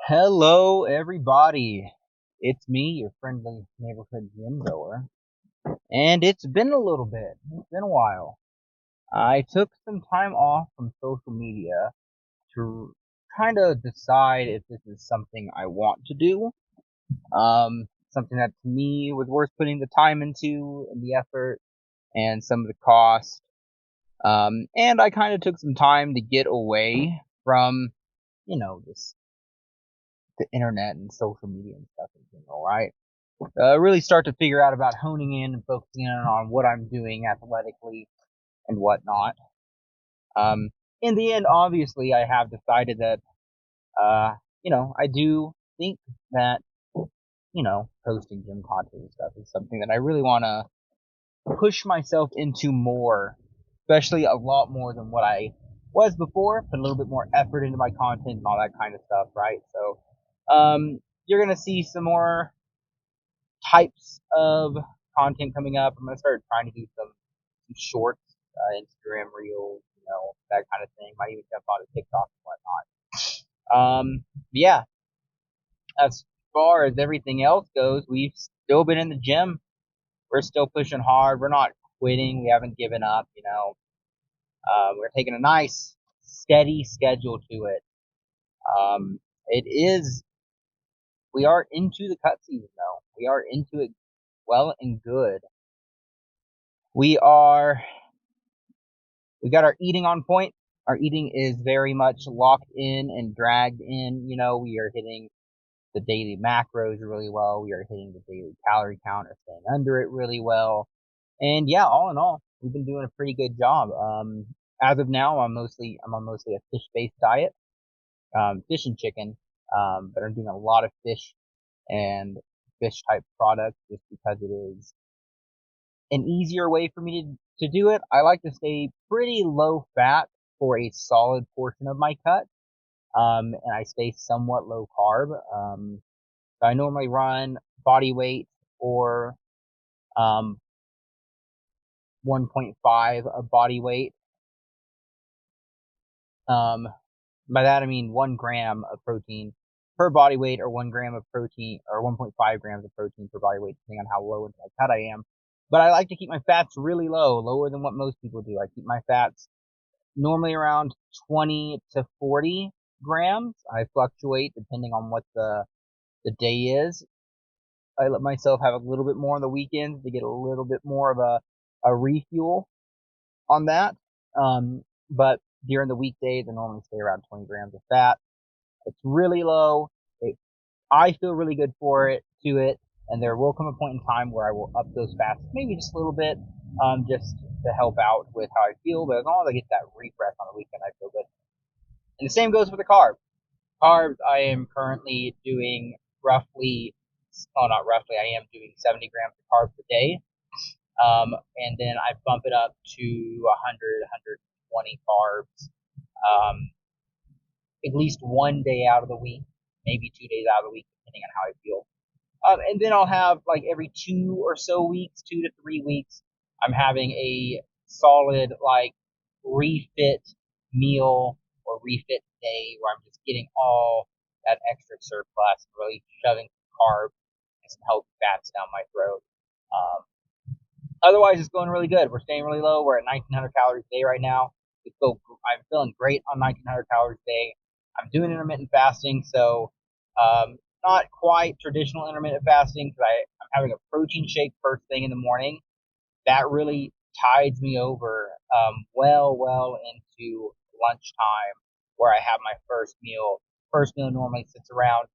Hello, everybody. It's me, your friendly neighborhood gym goer, and it's been a little bit. It's been a while. I took some time off from social media to kind of decide if this is something I want to do. Something that to me was worth putting the time into and the effort and some of the cost. And I kind of took some time to get away from, this the internet and social media and stuff in general, right? Really start to figure out about honing in and focusing in on what I'm doing athletically and whatnot. Um, in the end, obviously, I have decided that, I do think that, posting gym content and stuff is something that I really want to push myself into more, especially a lot more than what I was before, put a little bit more effort into my content and all that kind of stuff, right? So, you're going to see some more types of content coming up. I'm gonna start trying to do some shorts, Instagram reels, that kind of thing. Might even jump on TikTok and whatnot. Yeah, as far as everything else goes, we've still been in the gym. We're still pushing hard. We're not quitting. We haven't given up. We're taking a nice, steady schedule to it. It is. We are into the cut season, though. We are into it well and good. We are We got our eating on point. Our eating is very much locked in and dragged in. We are hitting the daily macros really well. We are hitting the daily calorie count or staying under it really well. And yeah, all in all, we've been doing a pretty good job. As of now, I'm on mostly a fish-based diet, fish and chicken. But I'm doing a lot of fish and fish type products just because it is an easier way for me to do it. I like to stay pretty low fat for a solid portion of my cut. And I stay somewhat low carb. So I normally run body weight or, um, 1.5 of body weight. Um, by that I mean 1 gram of protein per body weight or 1 gram of protein or 1.5 grams of protein per body weight, depending on how low into my cut I am. But I like to keep my fats really low, lower than what most people do. I keep my fats normally around 20 to 40 grams. I fluctuate depending on what the day is. I let myself have a little bit more on the weekends to get a little bit more of a refuel on that. But during the weekdays, I normally stay around 20 grams of fat. It's really low. It, I feel really good for it, to it, and there will come a point in time where I will up those fats maybe just a little bit, just to help out with how I feel. But as long as I get that refresh on the weekend, I feel good. And the same goes with the carbs. Carbs, I am currently doing roughly, oh, not roughly, I am doing 70 grams of carbs a day. And then I bump it up to 100, 120 carbs, um, at least one day out of the week, maybe 2 days out of the week, depending on how I feel. And then I'll have like every 2 or so weeks, 2 to 3 weeks, I'm having a solid like refit meal or refit day where I'm just getting all that extra surplus, really shoving some carbs and some healthy fats down my throat. Otherwise, it's going really good. We're staying really low. We're at 1,900 calories a day right now. I'm feeling great on 1,900 calories a day. I'm doing intermittent fasting, so, not quite traditional intermittent fasting because I'm having a protein shake first thing in the morning. That really tides me over, well into lunchtime where I have my first meal. First meal normally sits around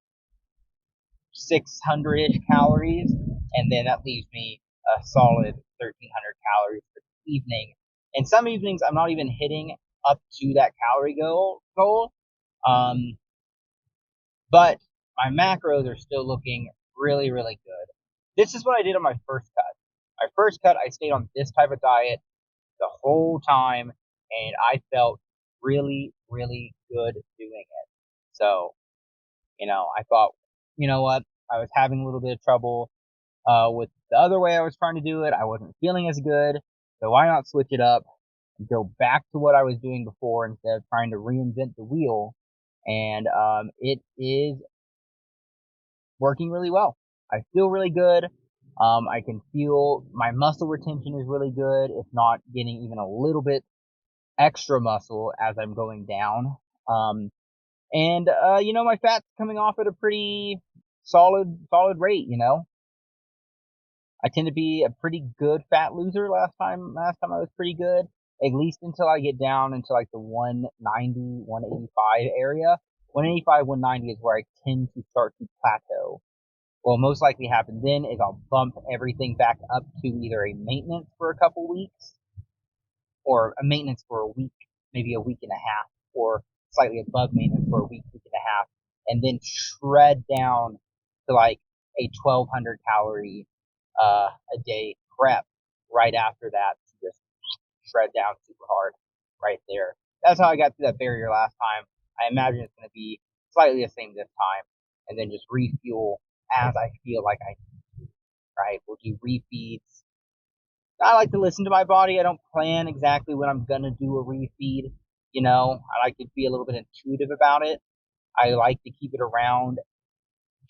600-ish calories, and then that leaves me a solid 1,300 calories for the evening. And some evenings I'm not even hitting up to that calorie goal. Um, but my macros are still looking really, really good. This is what I did on my first cut. My first cut, I stayed on this type of diet the whole time, and I felt really, really good doing it. So, I thought, you know what? I was having a little bit of trouble with the other way I was trying to do it. I wasn't feeling as good, so why not switch it up and go back to what I was doing before instead of trying to reinvent the wheel? And it is working really well. I feel really good. I can feel my muscle retention is really good, if not getting even a little bit extra muscle as I'm going down. And my fat's coming off at a pretty solid rate, I tend to be a pretty good fat loser last time I was pretty good, at least until I get down into like the 190, 185 area. 185, 190 is where I tend to start to plateau. What will most likely happen then is I'll bump everything back up to either a maintenance for a couple weeks or a maintenance for a week, maybe a week and a half, or slightly above maintenance for a week, week and a half, and then shred down to like a 1200 calorie a day prep right after that to just shred down super hard right there. That's how I got through that barrier last time. I imagine it's going to be slightly the same this time, and then just refuel as I feel like I need to. Right? We'll do refeeds. I like to listen to my body. I don't plan exactly when I'm gonna do a refeed. I like to be a little bit intuitive about it. I like to keep it around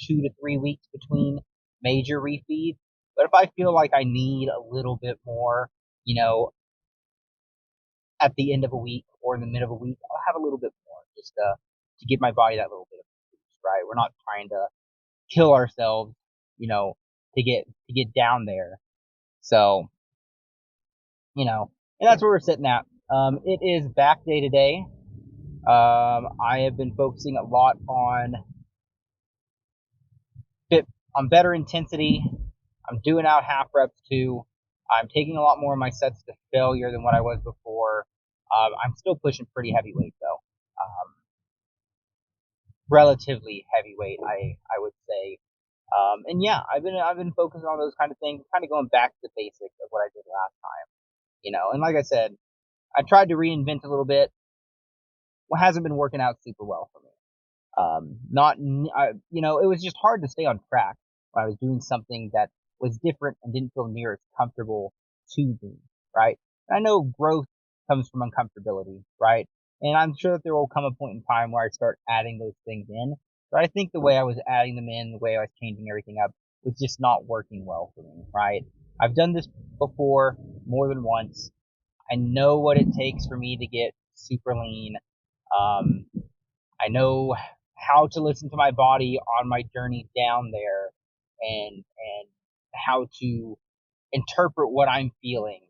2 to 3 weeks between major refeeds. But if I feel like I need a little bit more, you know, at the end of a week or in the middle of a week, I'll have a little bit more just to give my body that little bit of boost, right? We're not trying to kill ourselves, you know, to get down there. So, and that's where we're sitting at. It is back day today. I have been focusing a lot on better intensity. I'm doing out half reps too. I'm taking a lot more of my sets to failure than what I was before. I'm still pushing pretty heavy weight though. Relatively heavyweight, I would say. And yeah, I've been focusing on those kind of things, kind of going back to the basics of what I did last time. And like I said, I tried to reinvent a little bit. What hasn't been working out super well for me. Not, it was just hard to stay on track when I was doing something that was different and didn't feel near as comfortable to me, right? And I know growth comes from uncomfortability, right? And I'm sure that there will come a point in time where I start adding those things in. But I think the way I was adding them in, the way I was changing everything up, was just not working well for me, right? I've done this before more than once. I know what it takes for me to get super lean. Um, I know how to listen to my body on my journey down there, and how to interpret what I'm feeling,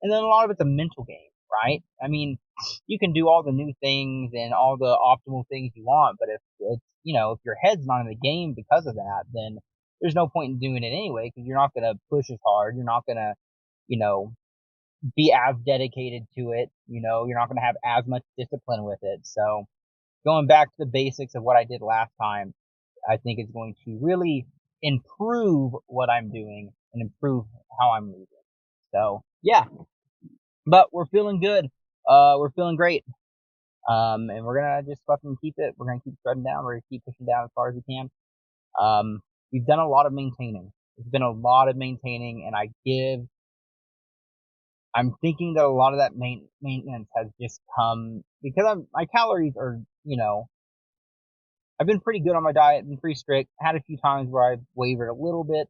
And then a lot of it's a mental game, right? I mean, you can do all the new things and all the optimal things you want, but if it's, if your head's not in the game because of that, then there's no point in doing it anyway, because you're not going to push as hard. You're not going to, you know, be as dedicated to it. You're not going to have as much discipline with it. So, going back to the basics of what I did last time, I think is going to really improve what I'm doing and improve how I'm moving. So yeah, but we're feeling good. We're feeling great. And we're gonna just fucking keep it. We're gonna keep shredding down. We're gonna keep pushing down as far as we can. We've done a lot of maintaining. It's been a lot of maintaining, and I'm thinking that a lot of that maintenance has just come because my calories are, I've been pretty good on my diet, been pretty strict. Had a few times where I've wavered a little bit,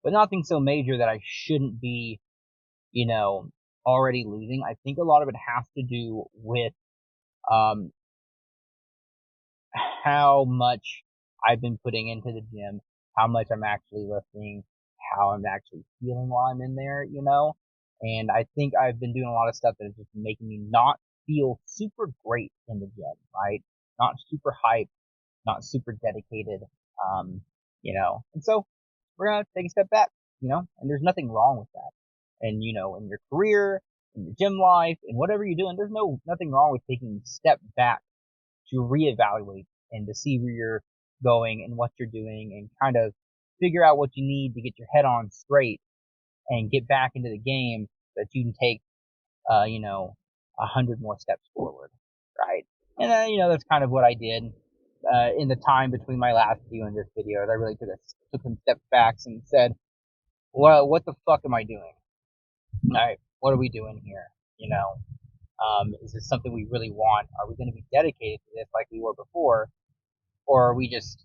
but nothing so major that I shouldn't be, you know, already losing. I think a lot of it has to do with um, how much I've been putting into the gym, how much I'm actually lifting, how I'm actually feeling while I'm in there, And I think I've been doing a lot of stuff that is just making me not feel super great in the gym, right? Not super hyped, not super dedicated, and so we're gonna take a step back, and there's nothing wrong with that. And, in your career, in your gym life, in whatever you're doing, there's nothing wrong with taking a step back to reevaluate and to see where you're going and what you're doing and kind of figure out what you need to get your head on straight and get back into the game so that you can take, 100 more steps forward, right? And that's kind of what I did in the time between my last video and this video. I really took some steps back and said, well, what the fuck am I doing? All right, what are we doing here? Is this something we really want? Are we going to be dedicated to this like we were before? Or are we just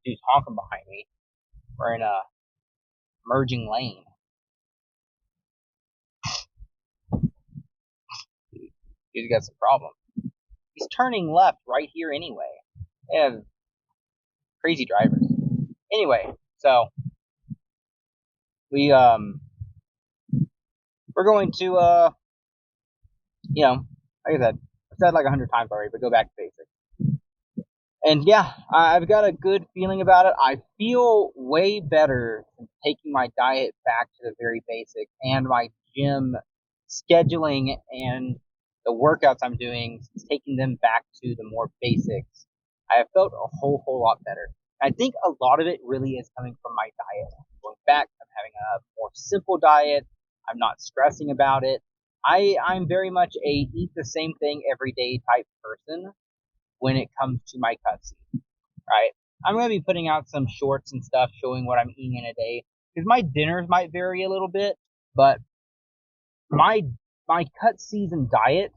dude's honking behind me. We're in a merging lane. Dude's got some problems. He's turning left right here anyway. They have crazy drivers. Anyway, so we're going to like I said like 100 times already, but go back to basics. And yeah, I've got a good feeling about it. I feel way better than taking my diet back to the very basics, and my gym scheduling and the workouts I'm doing, taking them back to the more basics. I have felt a whole lot better. I think a lot of it really is coming from my diet. Going back, I'm having a more simple diet. I'm not stressing about it. I'm very much a eat the same thing every day type person when it comes to my cutscene, right? I'm going to be putting out some shorts and stuff showing what I'm eating in a day, because my dinners might vary a little bit, but my cut season diet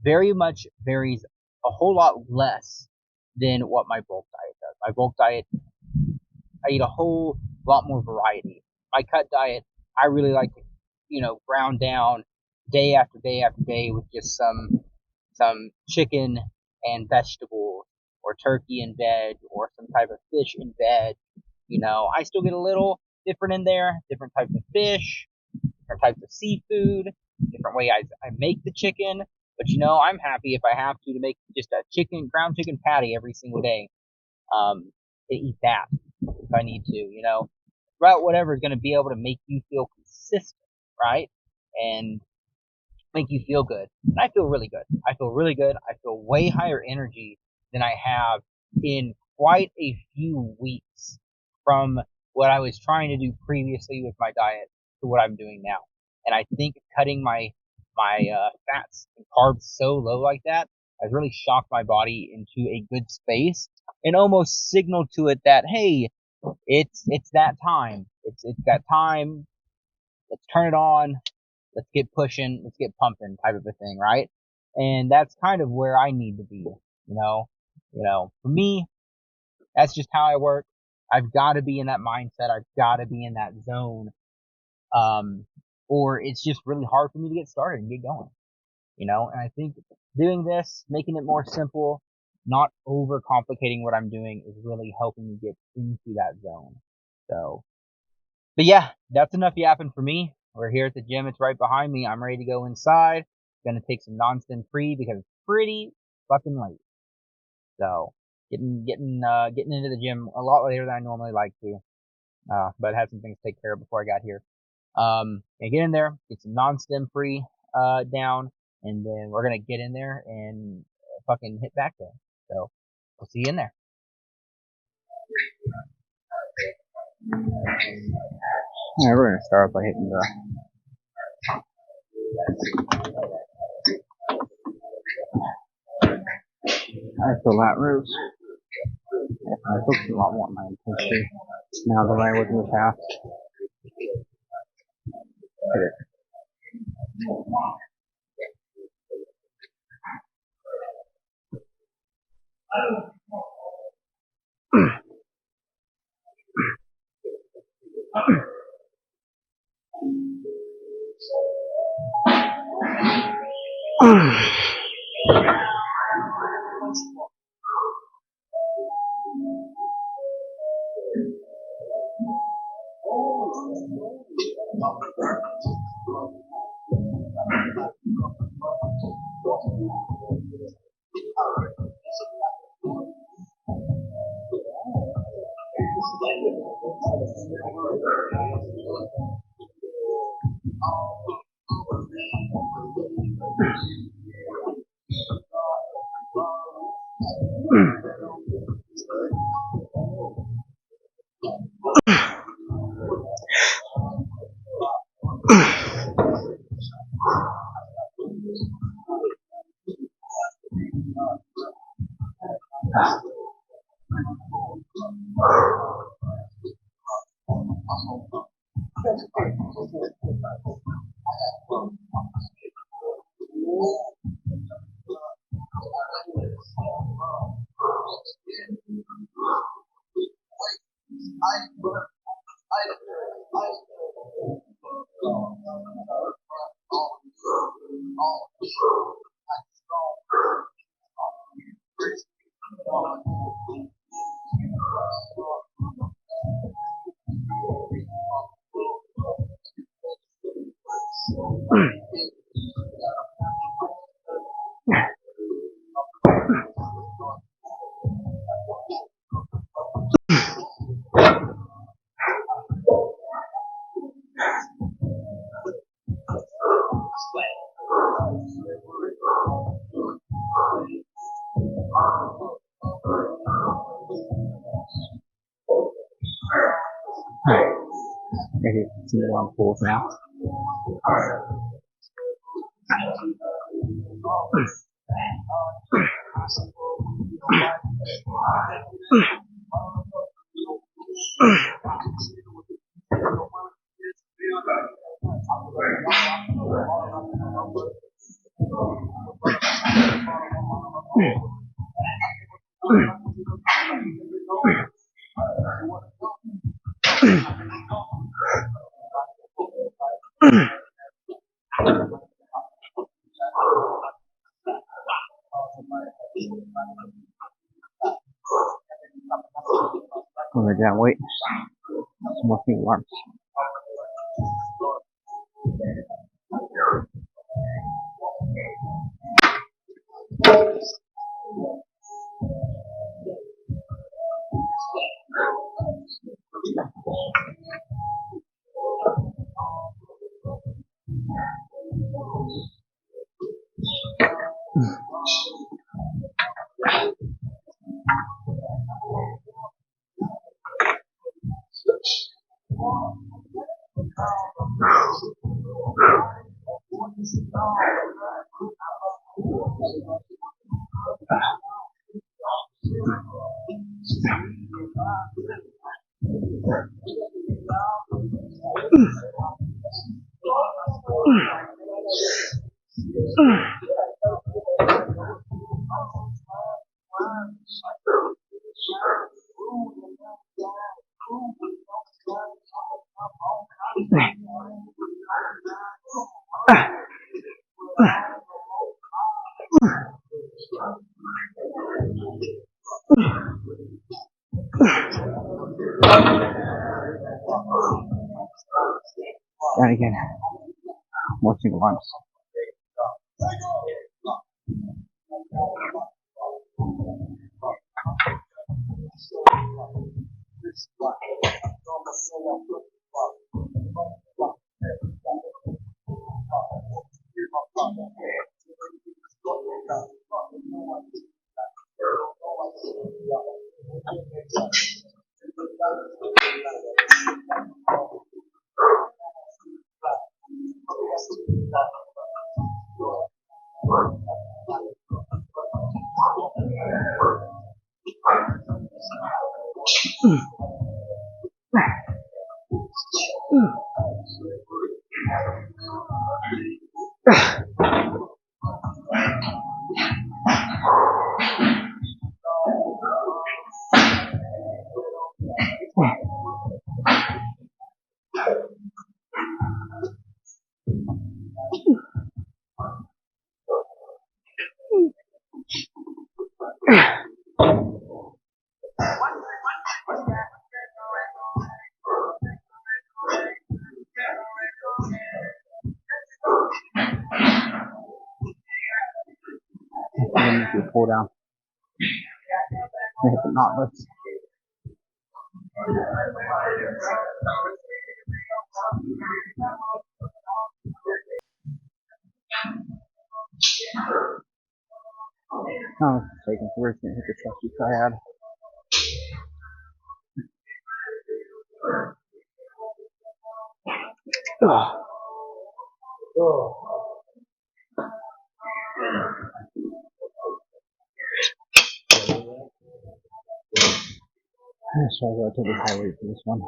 very much varies a whole lot less than what my bulk diet does. My bulk diet, I eat a whole lot more variety. My cut diet, I really like to, ground down day after day after day with just some chicken and vegetables, or turkey and veg, or some type of fish and veg. I still get a little different in there, different types of fish, different types of seafood, different way I make the chicken. But I'm happy if I have to make just a ground chicken patty every single day. To eat that if I need to, about whatever is going to be able to make you feel consistent, right? And make you feel good. And I feel really good. I feel really good. I feel way higher energy than I have in quite a few weeks from what I was trying to do previously with my diet to what I'm doing now. And I think cutting my fats and carbs so low like that has really shocked my body into a good space, and almost signaled to it that, hey, it's that time. It's that time. Let's turn it on. Let's get pushing. Let's get pumping, type of a thing, right? And that's kind of where I need to be. For me, that's just how I work. I've got to be in that mindset. I've got to be in that zone. Or it's just really hard for me to get started and get going. And I think doing this, making it more simple, not overcomplicating what I'm doing, is really helping me get into that zone. So, but yeah, that's enough yapping for me. We're here at the gym. It's right behind me. I'm ready to go inside. Gonna take some non-stim free because it's pretty fucking late. So, getting into the gym a lot later than I normally like to. But I had some things to take care of before I got here. And get in there, get some non-stim free, down, and then we're gonna get in there and fucking hit back there. So, we'll see you in there. Alright, we're gonna start by hitting the lat rows. I focus a lot more on my intensity now than I was in the past. Maybe some more pulls now. When they're down weight, some more single arms. And again, more single arms. And then if you pull down, hit the knotless. Oh, taking first and hit the chesty triad. Let's try relatively high weight for this one.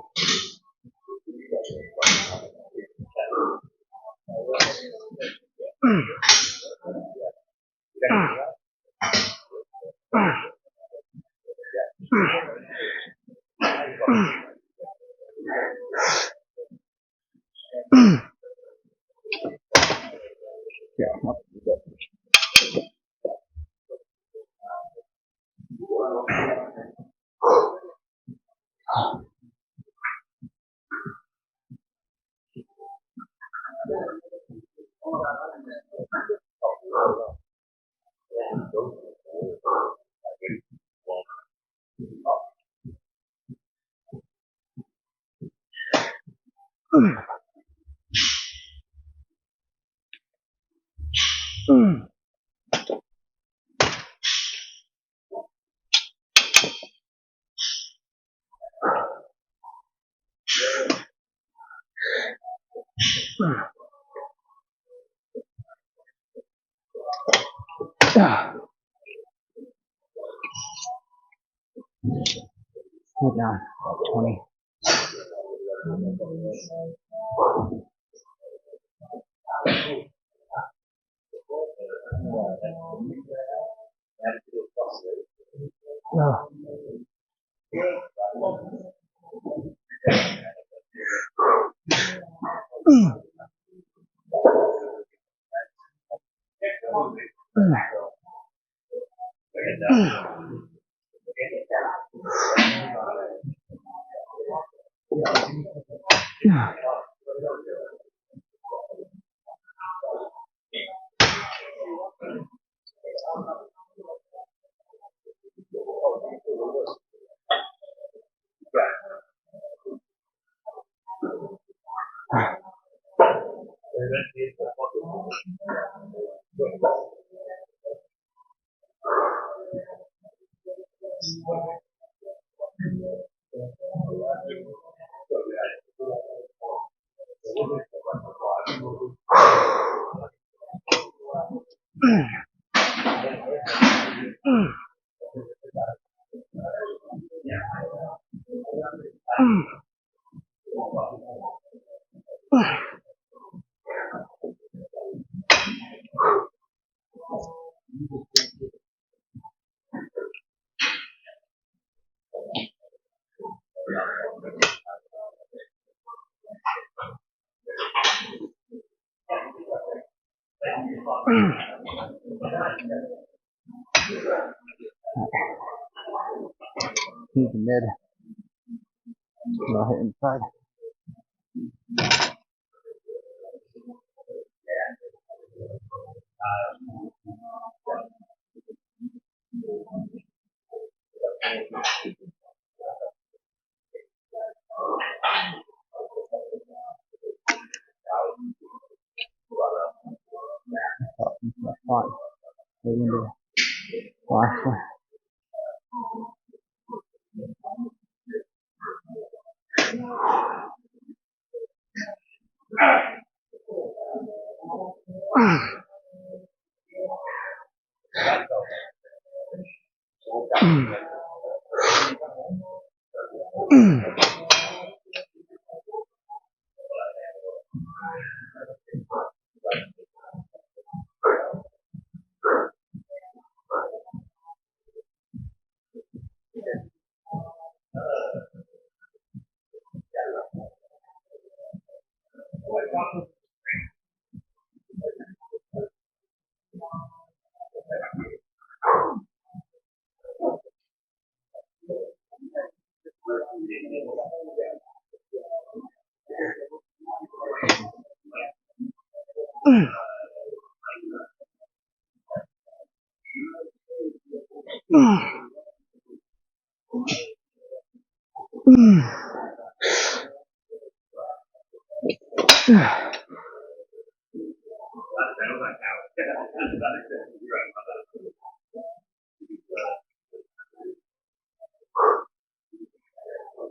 Hold on, 20. He's mid. I'll hit inside. That's fine. Maybe into the last one.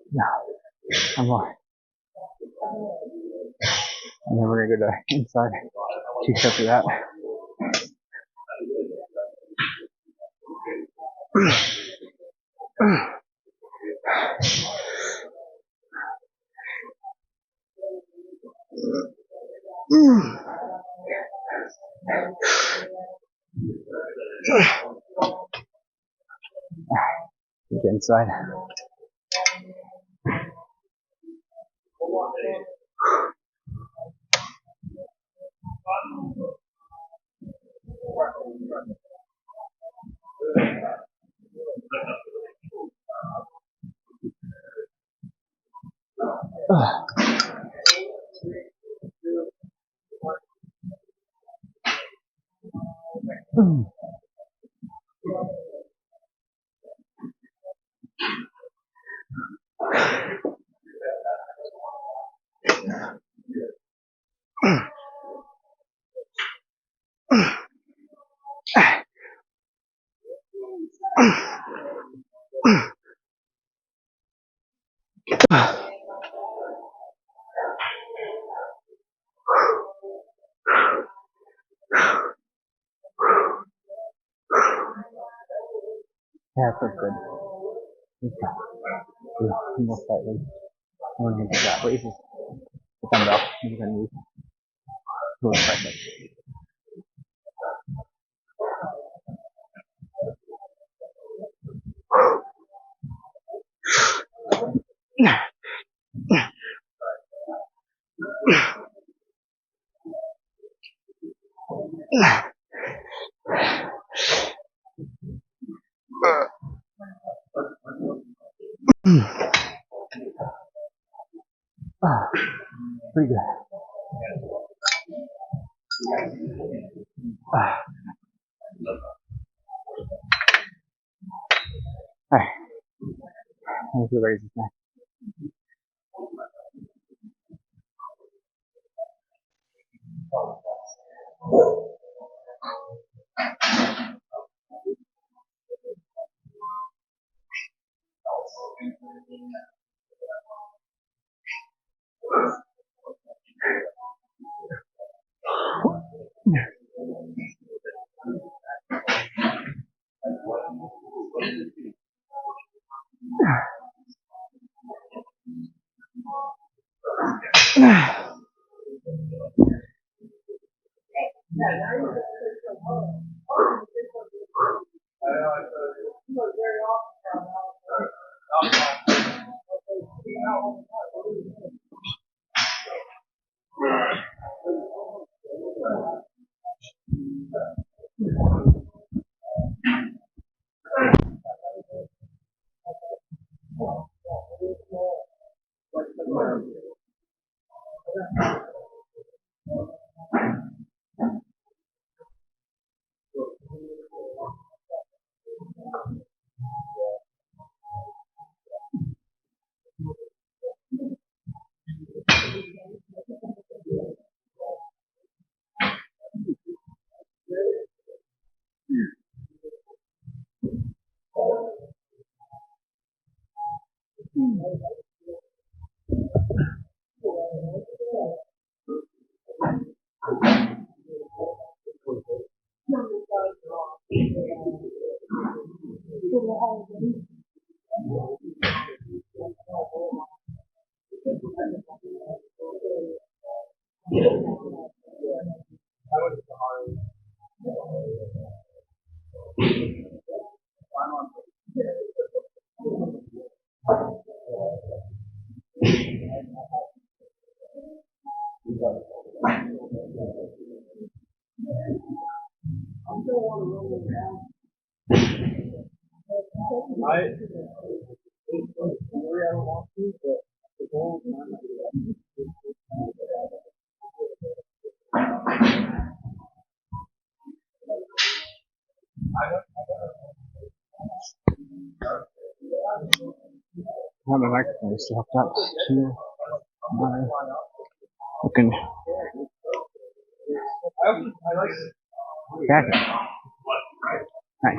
No, I'm on. And then we're gonna go to inside. 2 steps of that. Get inside. Yeah, it feels good. Okay. More slightly. More than that. But it's just the thumb off. You're going to use to express it. Pretty good. Alright. Let's do raises next. Now my microphone is still hooked up to my fucking jacket. Nice.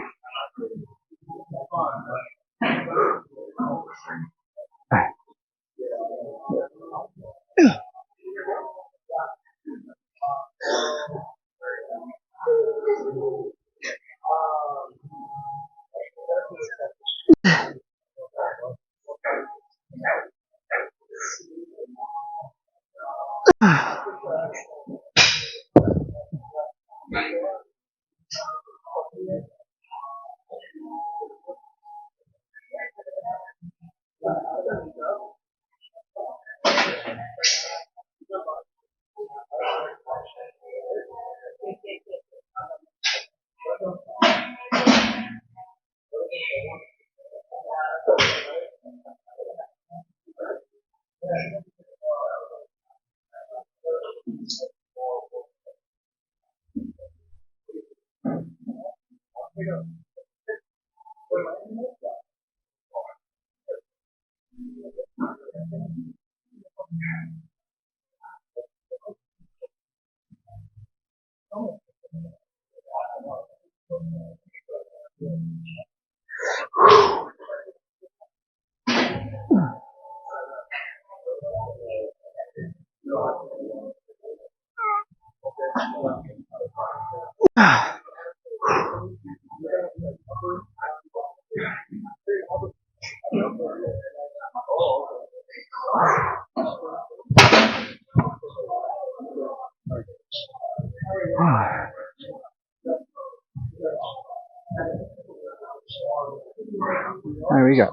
There we go.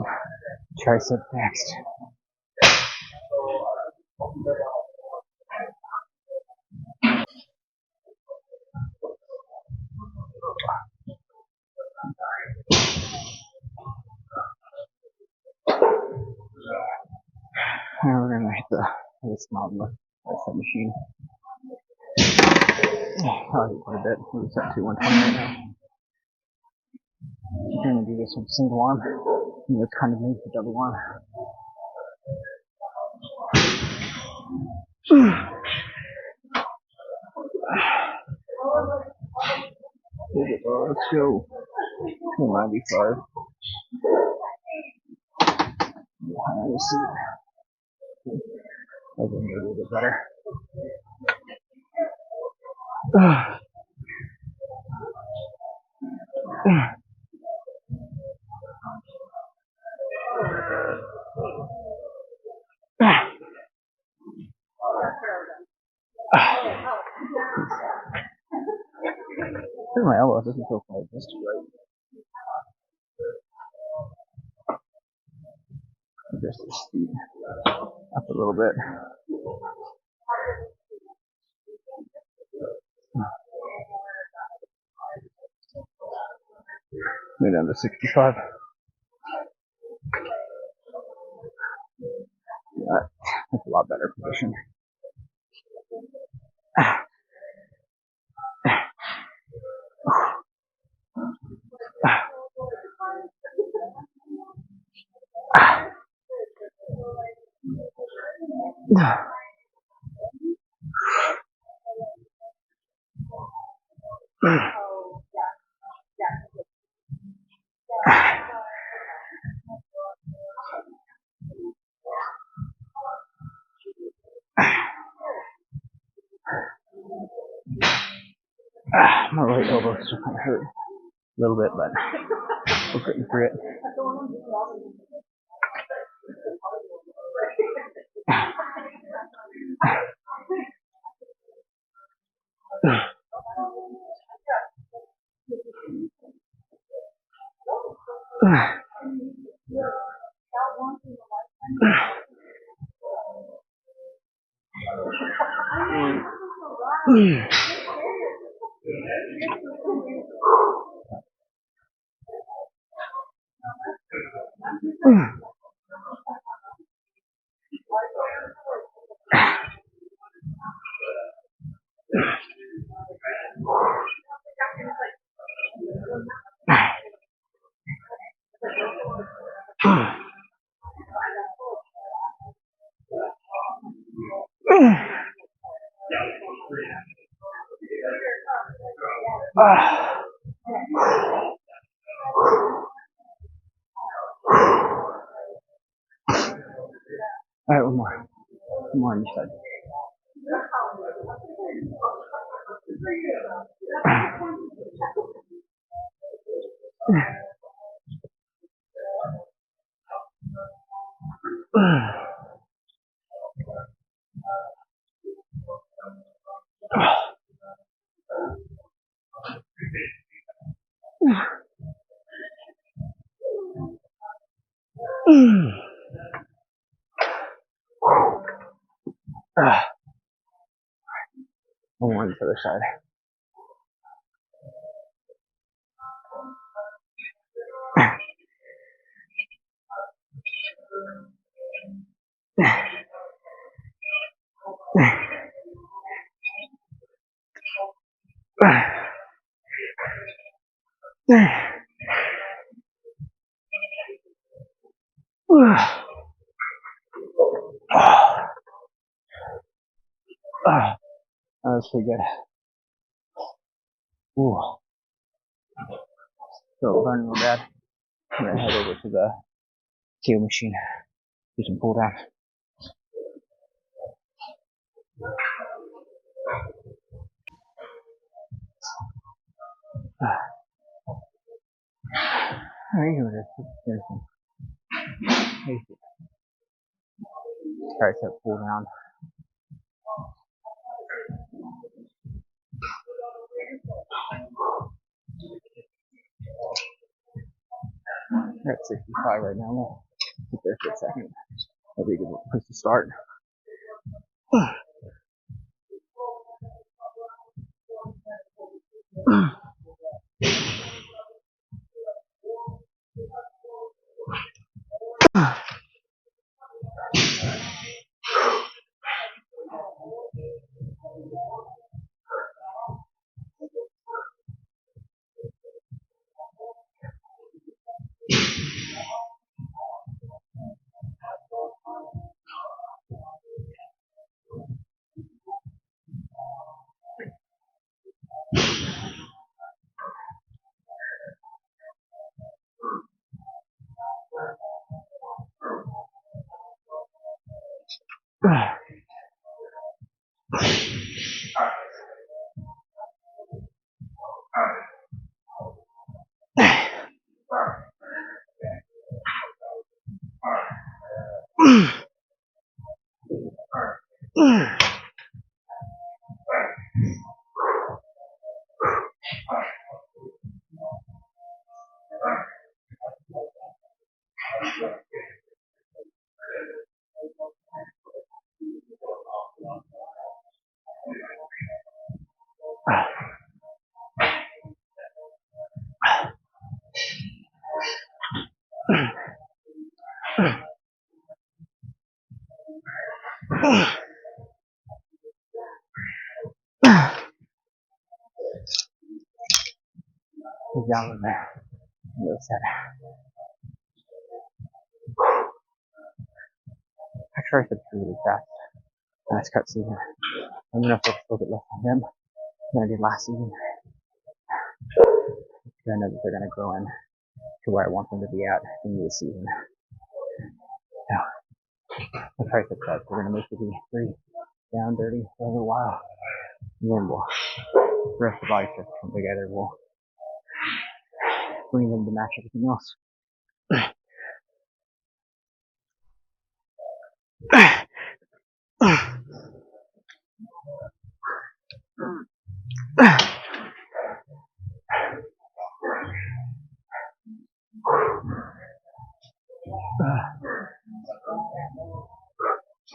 Tricep next. Now we're gonna hit this mountain with that machine. Probably quite a bit. We're set to 120 right now. We're gonna do this with single arm. And it's kind of made for double arm. Let's go. 95. Let's see. I think a little bit better. My elbow doesn't feel quite just right. Just the speed up a little bit. Go down to 65. That's a lot better position. My right elbow still kind of hurt a little bit, but we're getting through it. All right, one more. One more on this side. One more on this other side. That was pretty good. Ooh. So burning real bad. I'm gonna head over to the tail machine. Do some pull down. Alright, here it is. There's some basic tricep pull down. We're at 65 right now. We'll sit there for a second. That'll be a good place to start. He's down in there. I tried to really fast. Nice cut season. I'm gonna focus a little bit less on them than I did last season. I know that they're gonna grow in to where I want them to be at the end of the season. Now, the tricep cuts, we're gonna make the three down dirty for a little while. And then we'll rest the biceps come together. We'll bring them to match everything else.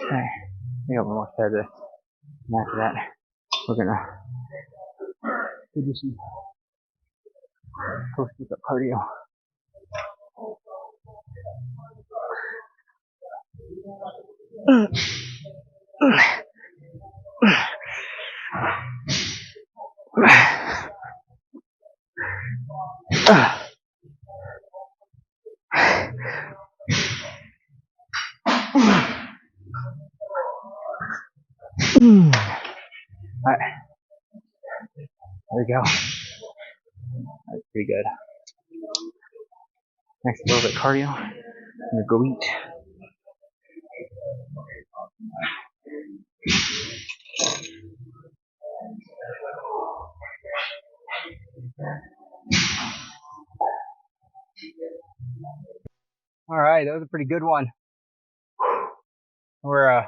Okay, I got one more set of this. And after that, we're gonna do some post-workout cardio. Alright, there we go. That's pretty good. Next, a little bit of cardio. I'm gonna go eat. Alright, that was a pretty good one. We're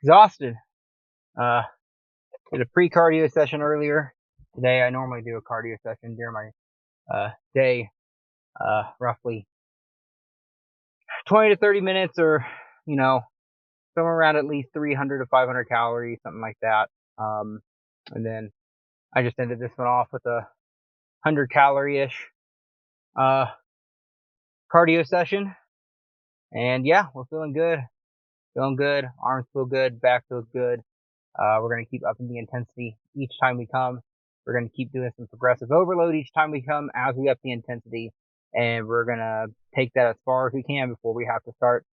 exhausted. Did a pre-cardio session earlier. Today I normally do a cardio session during my day, roughly 20 to 30 minutes, or somewhere around at least 300 to 500 calories, something like that. And then I just ended this one off with a 100 calorie-ish cardio session. And yeah, we're feeling good. Arms feel good. Back feels good. We're going to keep upping the intensity each time we come. We're going to keep doing some progressive overload each time we come as we up the intensity. And we're going to take that as far as we can before we have to start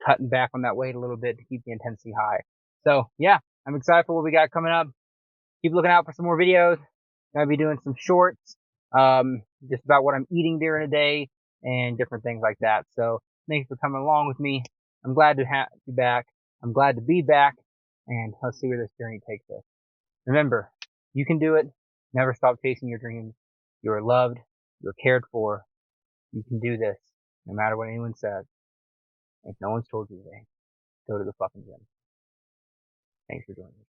cutting back on that weight a little bit to keep the intensity high. So yeah, I'm excited for what we got coming up. Keep looking out for some more videos. Gonna be doing some shorts, just about what I'm eating during the day and different things like that. So thanks for coming along with me. I'm glad to have you back. I'm glad to be back, and let's see where this journey takes us. Remember, you can do it. Never stop chasing your dreams. You are loved. You're cared for. You can do this, no matter what anyone says. If no one's told you today, go to the fucking gym. Thanks for joining me.